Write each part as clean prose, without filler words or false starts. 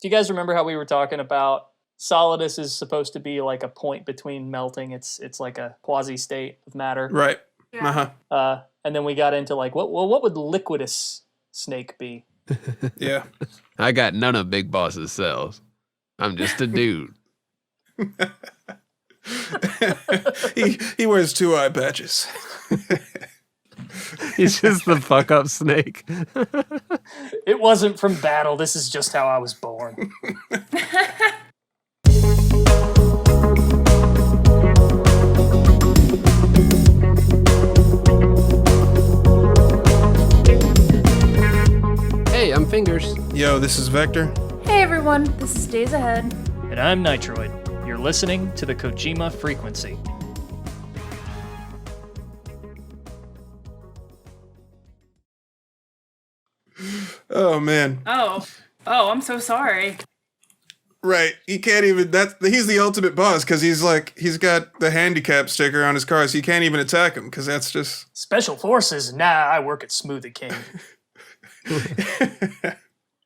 Do you guys remember how we were talking about solidus is supposed to be like a point between melting? It's like a quasi state of matter. Right. Yeah. And then we got into like what would liquidus snake be? Yeah. I got none of Big Boss's cells. I'm just a dude. he wears 2 eye patches. He's just the fuck up snake. It wasn't from battle. This is just how I was born. Hey, I'm Fingers. Yo, this is Vector. Hey everyone, this is Days Ahead. And I'm Nitroid. You're listening to the Kojima Frequency. Oh man. Oh, I'm so sorry. Right. He can't even he's the ultimate boss because he's got the handicap sticker on his car, so you can't even attack him because that's just Special forces? Nah, I work at Smoothie King.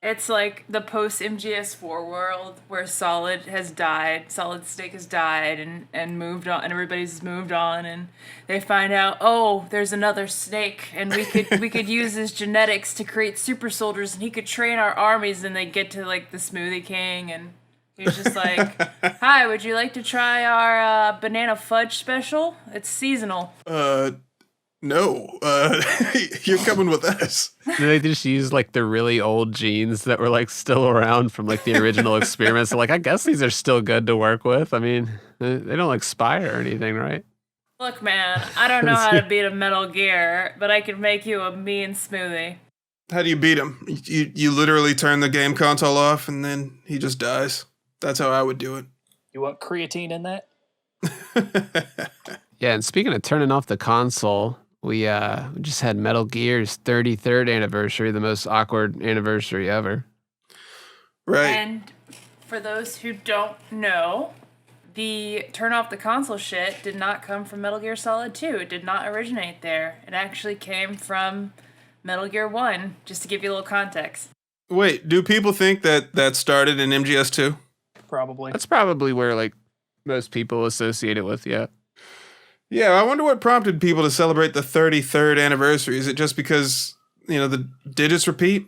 It's like the post MGS4 world where Solid Snake has died and moved on, and everybody's moved on, and they find out, oh, there's another snake, and we could use his genetics to create super soldiers, and he could train our armies, and they get to like the Smoothie King, and he's just like, hi, would you like to try our banana fudge special? It's seasonal. no. You're coming with us. Do they just use like the really old genes that were like still around from like the original experiments? Like, I guess these are still good to work with. I mean, they don't expire or anything, right? Look, man, I don't know how to beat a Metal Gear, but I could make you a mean smoothie. How do you beat him? You literally turn the game console off and then he just dies. That's how I would do it. You want creatine in that? Yeah, and speaking of turning off the console, we just had Metal Gear's 33rd anniversary, the most awkward anniversary ever. Right. And for those who don't know, the turn off the console shit did not come from Metal Gear Solid 2. It did not originate there. It actually came from Metal Gear 1, just to give you a little context. Wait, do people think that started in MGS2? Probably. That's probably where like most people associate it with, yeah. Yeah, I wonder what prompted people to celebrate the 33rd anniversary. Is it just because, the digits repeat?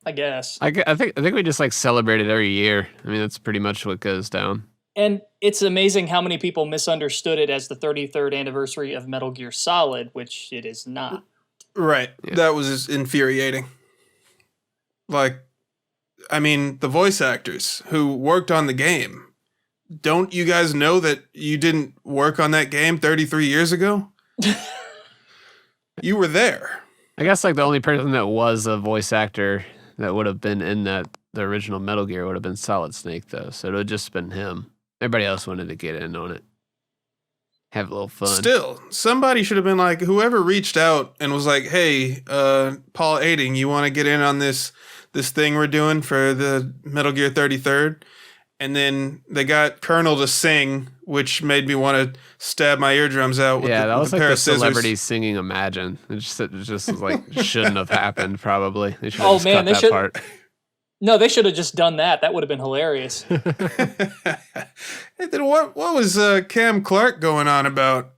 I guess. I think we just like celebrate it every year. I mean, that's pretty much what goes down. And it's amazing how many people misunderstood it as the 33rd anniversary of Metal Gear Solid, which it is not. Right. Yeah. That was infuriating. Like, I mean, the voice actors who worked on the game, don't you guys know that you didn't work on that game 33 years ago? You were there. I guess like the only person that was a voice actor that would have been in the original Metal Gear would have been Solid Snake, though. So it would have just been him. Everybody else wanted to get in on it. Have a little fun. Still, somebody should have been like, whoever reached out and was like, hey, Paul Aiding, you want to get in on this thing we're doing for the Metal Gear 33rd? And then they got Colonel to sing, which made me want to stab my eardrums out with that was a like pair the of scissors. celebrity singing Imagine. It just like shouldn't have happened, probably. They should have Oh, just man, cut they that should- part. No, they should have just done that. That would have been hilarious. And then what was Cam Clark going on about?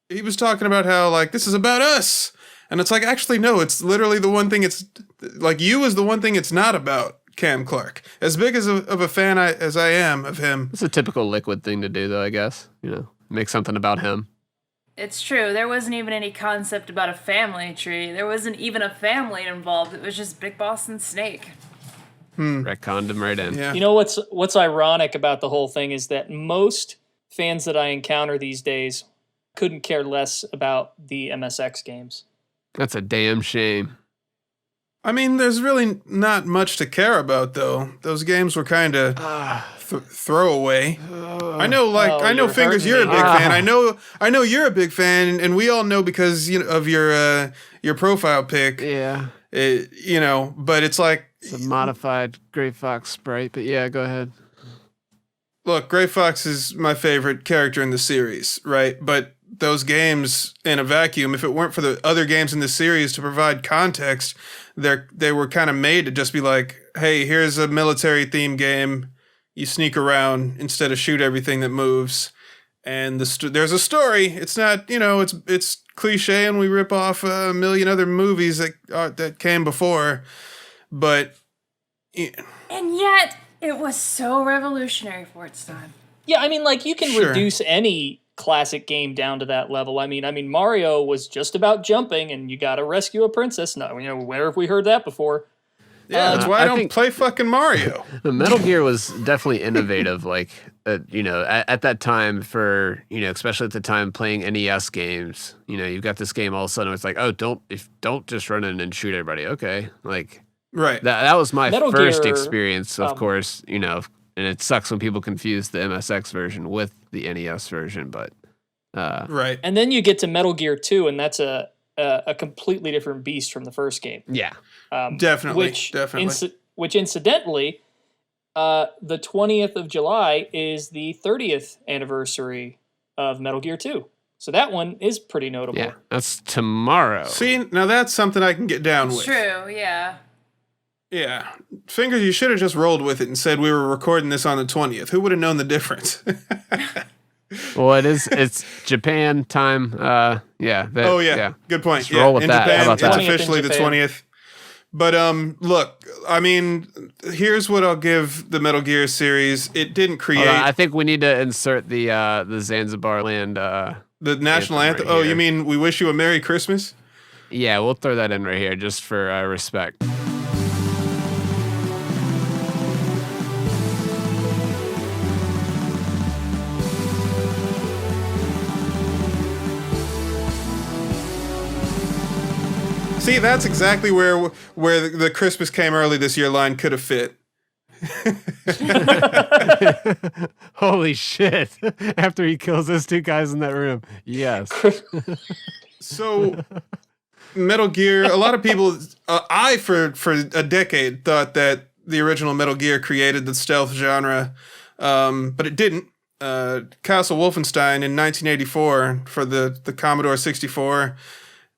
He was talking about how, like, this is about us. And it's like, actually, no, it's literally the one thing it's, like, you is the one thing it's not about, Cam Clark. As big as of a fan as I am of him. It's a typical Liquid thing to do, though, I guess. Make something about him. It's true. There wasn't even any concept about a family tree. There wasn't even a family involved. It was just Big Boss and Snake. Retconned him right in. Yeah. You know what's ironic about the whole thing is that most fans that I encounter these days couldn't care less about the MSX games. That's a damn shame. I mean, there's really not much to care about, though. Those games were kind of throwaway. I know, Oh, you're Fingers, hurting you're a me. big fan. I know you're a big fan, and we all know because of your profile pic. Yeah. But it's like It's a modified Gray Fox sprite, but yeah, go ahead. Look, Gray Fox is my favorite character in the series, right? But those games in a vacuum. If it weren't for the other games in the series to provide context, they were kind of made to just be like, hey, here's a military themed game. You sneak around instead of shoot everything that moves. And there's a story. It's not, it's cliche, and we rip off a million other movies that came before. But and yet it was so revolutionary for its time. Yeah, I mean, like, you can Sure. reduce any classic game down to that level. I mean, Mario was just about jumping, and you got to rescue a princess. No, where have we heard that before? yeah, that's why I don't think- play fucking Mario. The Metal Gear was definitely innovative, like, at that time for, especially at the time playing NES games, you've got this game all of a sudden it's like, oh, don't just run in and shoot everybody. Okay. Like, Right. that was my Metal first Gear, experience, of course, and it sucks when people confuse the MSX version with the NES version, but, Right. And then you get to Metal Gear 2, and that's a completely different beast from the first game. yeah. Definitely. Which incidentally, the 20th of July is the 30th anniversary of Metal Gear 2. So that one is pretty notable. Yeah. That's tomorrow. See, now that's something I can get down with. True, yeah. Yeah. Fingers, you should have just rolled with it and said we were recording this on the 20th. Who would have known the difference? Well, it's Japan time. Yeah. Oh, yeah. Good point. Just roll with in that. How Japan, about it's that? 20th in officially the Japan. 20th. But look, I mean, here's what I'll give the Metal Gear series. It didn't create Hold on, I think we need to insert the Zanzibar land. the national anthem anthem. right Oh, here. you mean We Wish You a Merry Christmas? Yeah, we'll throw that in right here just for respect. See, that's exactly where the Christmas came early this year line could have fit. Holy shit! After he kills those two guys in that room, yes. So, Metal Gear. A lot of people, I for a decade thought that the original Metal Gear created the stealth genre, but it didn't. Castle Wolfenstein in 1984 for the Commodore 64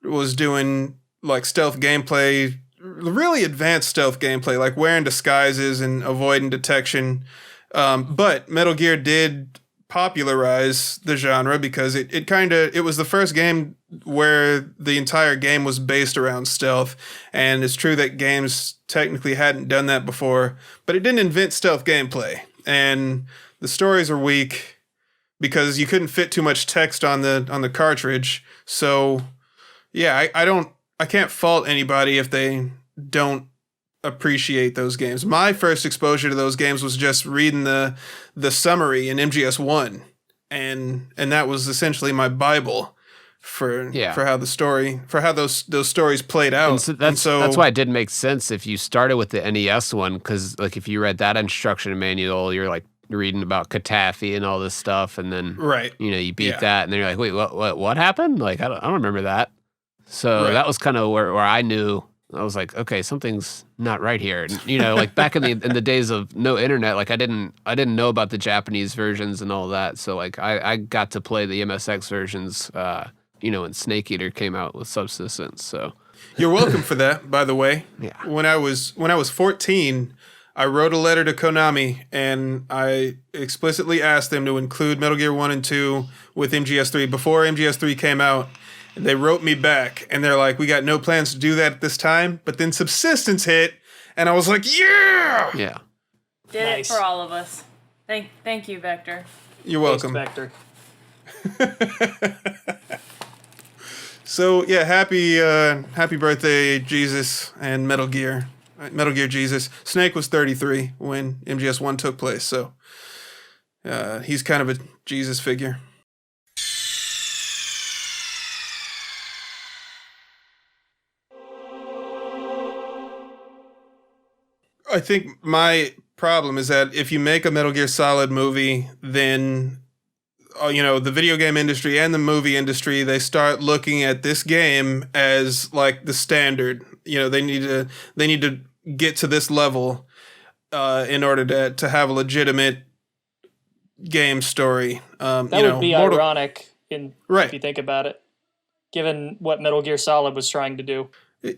was doing like stealth gameplay, really advanced stealth gameplay, like wearing disguises and avoiding detection. But Metal Gear did popularize the genre because it was the first game where the entire game was based around stealth. And it's true that games technically hadn't done that before, but it didn't invent stealth gameplay. And the stories are weak because you couldn't fit too much text on the cartridge. So yeah, I can't fault anybody if they don't appreciate those games. My first exposure to those games was just reading the summary in MGS1, and that was essentially my Bible for how those stories played out. And so that's why it didn't make sense if you started with the NES one, because like if you read that instruction manual, you're like reading about Catafi and all this stuff, and then right, you beat that, and then you're like, wait, what happened? Like I don't remember that. So that was kind of where I knew. I was like, okay, something's not right here. And, like back in the days of no internet, like I didn't know about the Japanese versions and all that. So like I got to play the MSX versions, when Snake Eater came out with Subsistence. So you're welcome for that, by the way. Yeah. When I was 14, I wrote a letter to Konami and I explicitly asked them to include Metal Gear 1 and 2 with MGS3 before MGS3 came out. They wrote me back, and they're like, we got no plans to do that at this time. But then Subsistence hit, and I was like, yeah! Yeah. Did Nice. it for all of us. Thank you, Vector. You're welcome. Vector. So, yeah, happy birthday, Jesus, and Metal Gear. Metal Gear Jesus. Snake was 33 when MGS1 took place, so he's kind of a Jesus figure. I think my problem is that if you make a Metal Gear Solid movie, then the video game industry and the movie industry, they start looking at this game as like the standard. They need to get to this level in order to have a legitimate game story. That would be ironic if Right. you think about it, given what Metal Gear Solid was trying to do.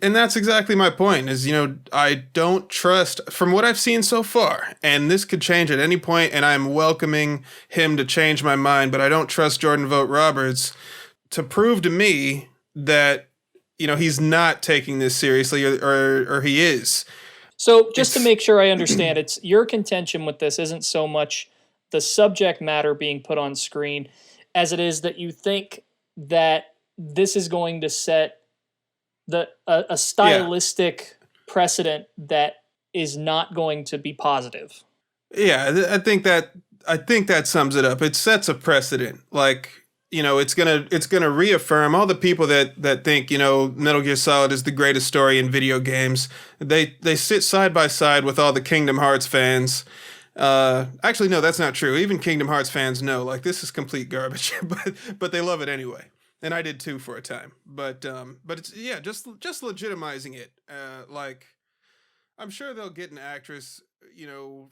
And that's exactly my point is, I don't trust from what I've seen so far, and this could change at any point, and I'm welcoming him to change my mind, but I don't trust Jordan Vogt Roberts to prove to me that, he's not taking this seriously or he is. So just to make sure I understand, it's your contention with this isn't so much the subject matter being put on screen as it is that you think that this is going to set a stylistic precedent that is not going to be positive. Yeah, I think that sums it up. It sets a precedent. Like, it's gonna reaffirm all the people that think, Metal Gear Solid is the greatest story in video games. They sit side by side with all the Kingdom Hearts fans. Actually, no, that's not true. Even Kingdom Hearts fans know, like, this is complete garbage, but they love it anyway. And I did too for a time. But it's just legitimizing it. Like, I'm sure they'll get an actress, from